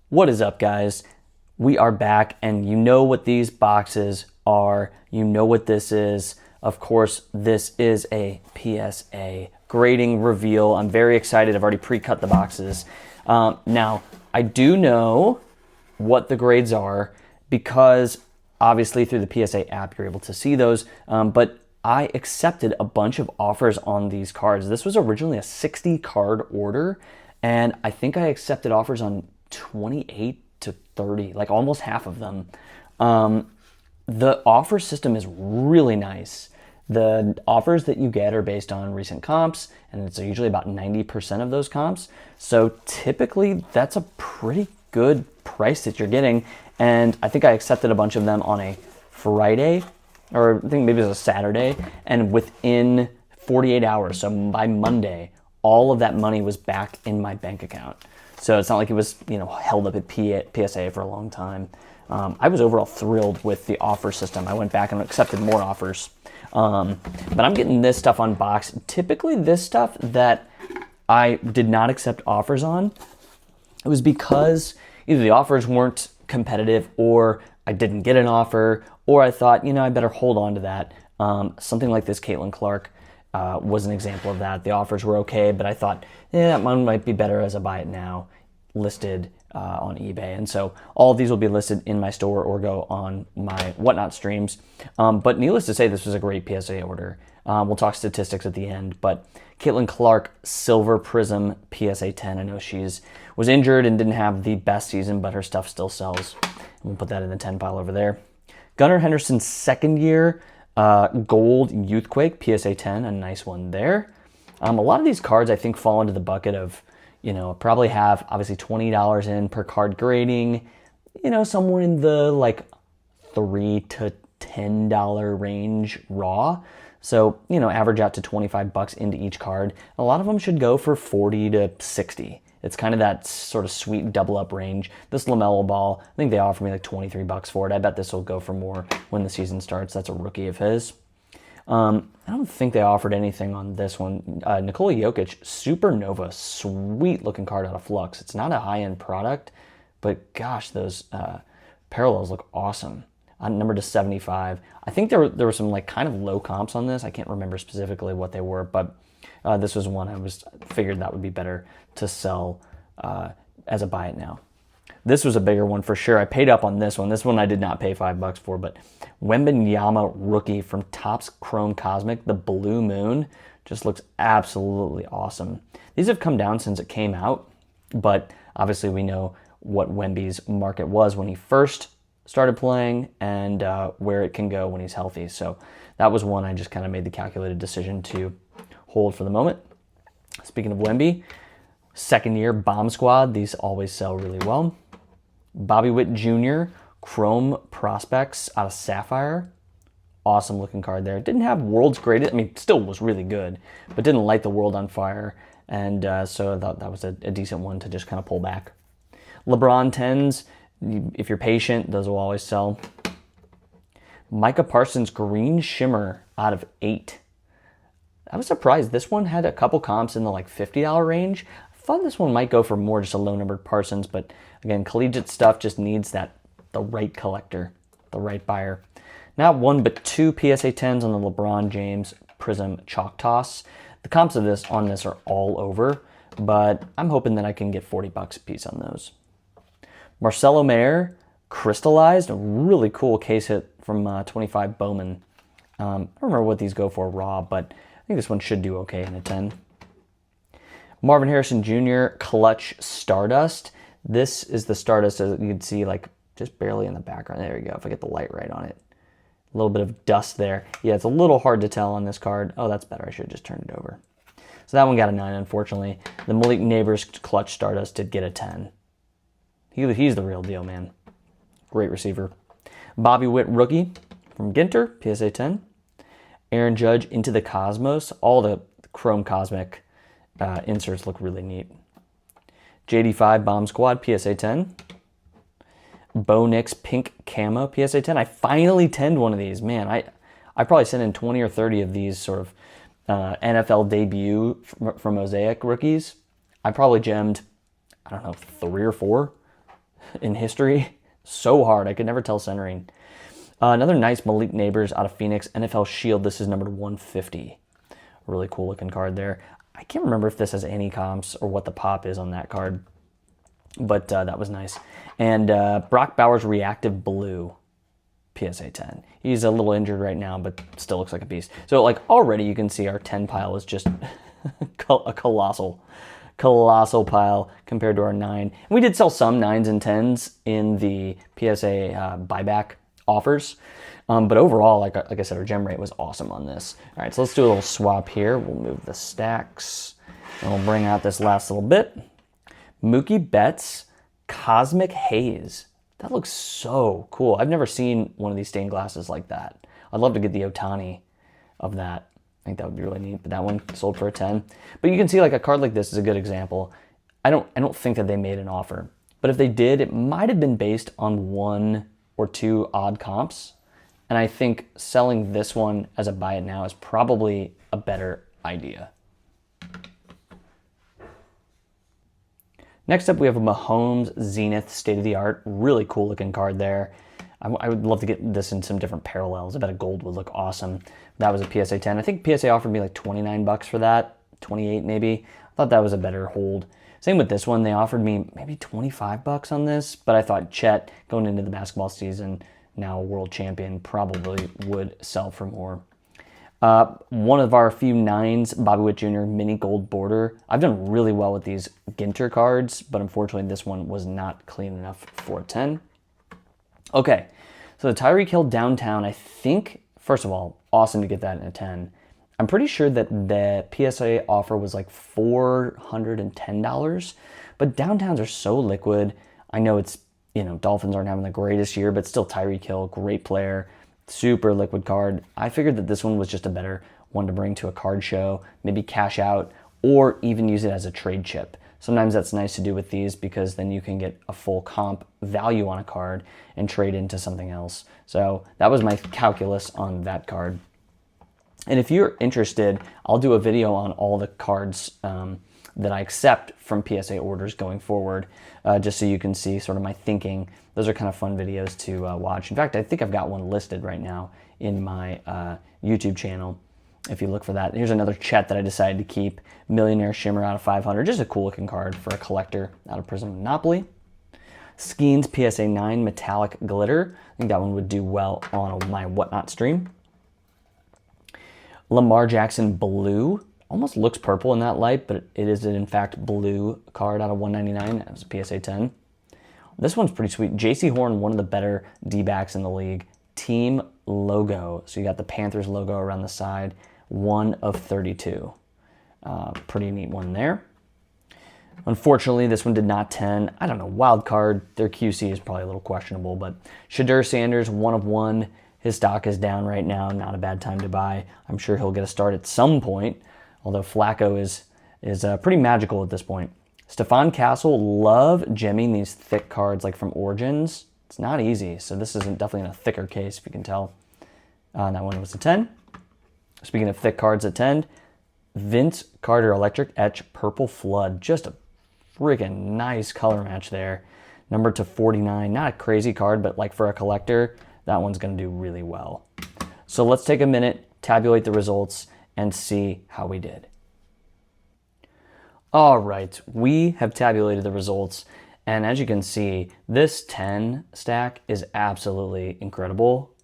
What is up, guys? We are back, and you know what these boxes are. You know what this is. Of course, this is a PSA grading reveal. I'm very excited. I've already pre-cut the boxes. Now, I do know what the grades are because obviously through the PSA app, you're able to see those. But I accepted a bunch of offers on these cards. This was originally a 60 card order, and I think I accepted offers on 28 to 30, like almost half of them. The offer system is really nice. The offers that you get are based on recent comps, and it's usually about 90% of those comps. So typically, that's a pretty good price that you're getting. And I think I accepted a bunch of them on a Friday, or I think maybe it was a Saturday, and within 48 hours, so by Monday, all of that money was back in my bank account. So it's not like it was, held up at PSA for a long time. I was overall thrilled with the offer system. I went back and accepted more offers. But I'm getting this stuff on box. Typically, this stuff that I did not accept offers on, it was because either the offers weren't competitive, or I didn't get an offer, or I thought, I better hold on to that. Something like this Caitlin Clark was an example of that. The offers were okay, but I thought, that one might be better as a buy it now listed on eBay. And so all of these will be listed in my store or go on my Whatnot streams. But needless to say, this was a great PSA order. We'll talk statistics at the end, but Caitlin Clark, Silver Prism PSA 10. I know she's was injured and didn't have the best season, but her stuff still sells. We'll put that in the 10 pile over there. Gunnar Henderson's second year Gold Youthquake PSA 10, a nice one there. A lot of these cards I think fall into the bucket of, probably have obviously $20 in per card grading, somewhere in the like $3 to $10 range raw. So, average out to 25 bucks into each card. A lot of them should go for 40 to 60. It's kind of that sort of sweet double up range. This LaMelo Ball, I think they offer me like 23 bucks for it. I bet this will go for more when the season starts. That's a rookie of his. I don't think they offered anything on this one. Nikola Jokic, Supernova, sweet looking card out of Flux. It's not a high-end product, but gosh, those parallels look awesome. Numbered to 75. I think there were some like kind of low comps on this. I can't remember specifically what they were, but this was one I figured that would be better to sell as a buy it now. This was a bigger one for sure. I paid up on this one. This one I did not pay $5 for, but Wembanyama rookie from Topps Chrome Cosmic, the Blue Moon, just looks absolutely awesome. These have come down since it came out, but obviously we know what Wemby's market was when he first started playing and where it can go when he's healthy. So that was one I just kind of made the calculated decision to hold for the moment. Speaking of Wemby, second year Bomb Squad. These always sell really well. Bobby Witt Jr., Chrome Prospects out of Sapphire. Awesome looking card there. Didn't have world's greatest, still was really good, but didn't light the world on fire. And so I thought that was a decent one to just kind of pull back. LeBron 10s, if you're patient, those will always sell. Micah Parsons Green Shimmer out of 8. I was surprised. This one had a couple comps in the like $50 range. I thought this one might go for more, just a low-numbered Parsons, but again, collegiate stuff just needs the right collector, the right buyer. Not one, but two PSA 10s on the LeBron James Prism Chalk Toss. The comps of this are all over, but I'm hoping that I can get 40 bucks a piece on those. Marcelo Mayer, Crystallized, a really cool case hit from 25 Bowman. I don't remember what these go for raw, but I think this one should do okay in a 10. Marvin Harrison Jr., Clutch Stardust. This is the Stardust that you can see like just barely in the background. There we go, if I get the light right on it. A little bit of dust there. Yeah, it's a little hard to tell on this card. Oh, that's better. I should have just turned it over. So that one got a 9, unfortunately. The Malik Neighbors Clutch Stardust did get a 10. He's the real deal, man. Great receiver. Bobby Witt Rookie from Ginter, PSA 10. Aaron Judge Into the Cosmos. All the Chrome Cosmic inserts look really neat. JD5 Bomb Squad, PSA 10. Bo Nix Pink Camo, PSA 10. I finally 10'd one of these. Man, I probably sent in 20 or 30 of these sort of NFL debut from Mosaic rookies. I probably gemmed, I don't know, 3 or 4. in history. So hard. I could never tell centering. Another nice Malik Neighbors out of Phoenix, NFL Shield. This is numbered 150. Really cool looking card there. I can't remember if this has any comps or what the pop is on that card, but that was nice. And Brock Bowers Reactive Blue, PSA 10. He's a little injured right now, but still looks like a beast. So like already you can see our 10 pile is just a colossal pile compared to our 9. And we did sell some 9s and 10s in the PSA buyback offers. But overall, like I said, our gem rate was awesome on this. All right, so let's do a little swap here. We'll move the stacks, and we'll bring out this last little bit. Mookie Betts Cosmic Haze. That looks so cool. I've never seen one of these stained glasses like that. I'd love to get the Ohtani of that. I think that would be really neat. But that one sold for a 10. But you can see like a card like this is a good example. I don't think that they made an offer. But if they did, it might have been based on 1 or 2 odd comps. And I think selling this one as a buy it now is probably a better idea. Next up, we have a Mahomes Zenith State of the Art. Really cool looking card there. I would love to get this in some different parallels. I bet a gold would look awesome. That was a PSA 10. I think PSA offered me like 29 bucks for that, 28 maybe. I thought that was a better hold. Same with this one. They offered me maybe 25 bucks on this, but I thought Chet, going into the basketball season, now a world champion, probably would sell for more. One of our few 9s, Bobby Witt Jr. Mini Gold Border. I've done really well with these Ginter cards, but unfortunately this one was not clean enough for a 10. Okay, so the Tyreek Hill Downtown, I think, first of all, awesome to get that in a 10. I'm pretty sure that the PSA offer was like $410, but Downtowns are so liquid. I know it's, Dolphins aren't having the greatest year, but still Tyreek Hill, great player, super liquid card. I figured that this one was just a better one to bring to a card show, maybe cash out, or even use it as a trade chip. Sometimes that's nice to do with these because then you can get a full comp value on a card and trade into something else. So that was my calculus on that card. And if you're interested, I'll do a video on all the cards that I accept from PSA orders going forward, just so you can see sort of my thinking. Those are kind of fun videos to watch. In fact, I think I've got one listed right now in my YouTube channel. If you look for that. Here's another Chet that I decided to keep. Millionaire Shimmer out of 500. Just a cool looking card for a collector out of Prism Monopoly. Skeens PSA 9 Metallic Glitter. I think that one would do well on my Whatnot stream. Lamar Jackson Blue. Almost looks purple in that light, but it is in fact blue card out of 199. That was a PSA 10. This one's pretty sweet. JC Horn, one of the better D-backs in the league. Team logo. So you got the Panthers logo around the side. 1 of 32. Pretty neat one there. Unfortunately, this one did not 10. I don't know, wild card. Their QC is probably a little questionable, but Shadur Sanders, 1 of 1. His stock is down right now. Not a bad time to buy. I'm sure he'll get a start at some point, although Flacco is pretty magical at this point. Stephon Castle, love gemming these thick cards like from Origins. It's not easy, so this isn't definitely in a thicker case, if you can tell. That one was a 10. Speaking of thick cards at 10, Vince Carter Electric Etch Purple Flood. Just a freaking nice color match there. Numbered to 49. Not a crazy card, but like for a collector, that one's going to do really well. So let's take a minute, tabulate the results, and see how we did. All right, we have tabulated the results. And as you can see, this 10 stack is absolutely incredible.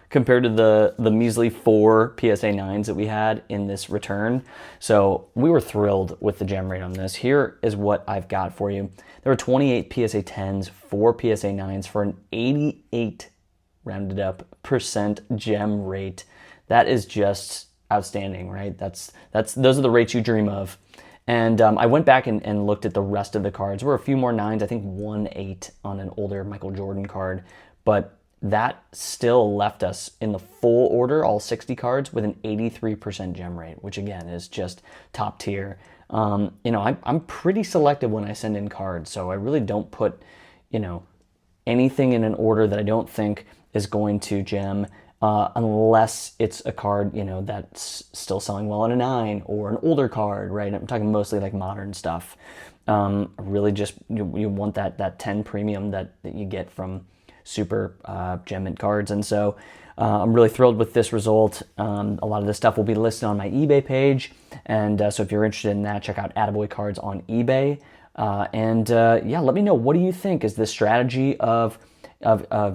Compared to the measly 4 PSA 9s that we had in this return. So we were thrilled with the gem rate on this. Here is what I've got for you. There were 28 PSA 10s, 4 PSA 9s for an 88 rounded up % gem rate. That is just outstanding, right? Those are the rates you dream of. And I went back and looked at the rest of the cards. There were a few more 9s, I think 1 8 on an older Michael Jordan card, but that still left us in the full order, all 60 cards, with an 83% gem rate, which again is just top tier. I'm pretty selective when I send in cards, so I really don't put, anything in an order that I don't think is going to gem, unless it's a card, that's still selling well in a 9 or an older card, right? I'm talking mostly like modern stuff. Really just you want that 10 premium that you get from super gem mint cards. And so I'm really thrilled with this result. A lot of this stuff will be listed on my eBay page. And so if you're interested in that, check out Attaboy Cards on eBay. Yeah, let me know, what do you think? Is this strategy of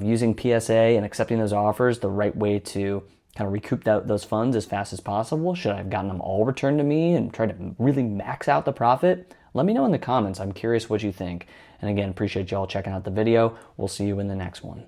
using PSA and accepting those offers the right way to kind of recoup those funds as fast as possible? Should I have gotten them all returned to me and tried to really max out the profit? Let me know in the comments. I'm curious what you think. And again, appreciate y'all checking out the video. We'll see you in the next one.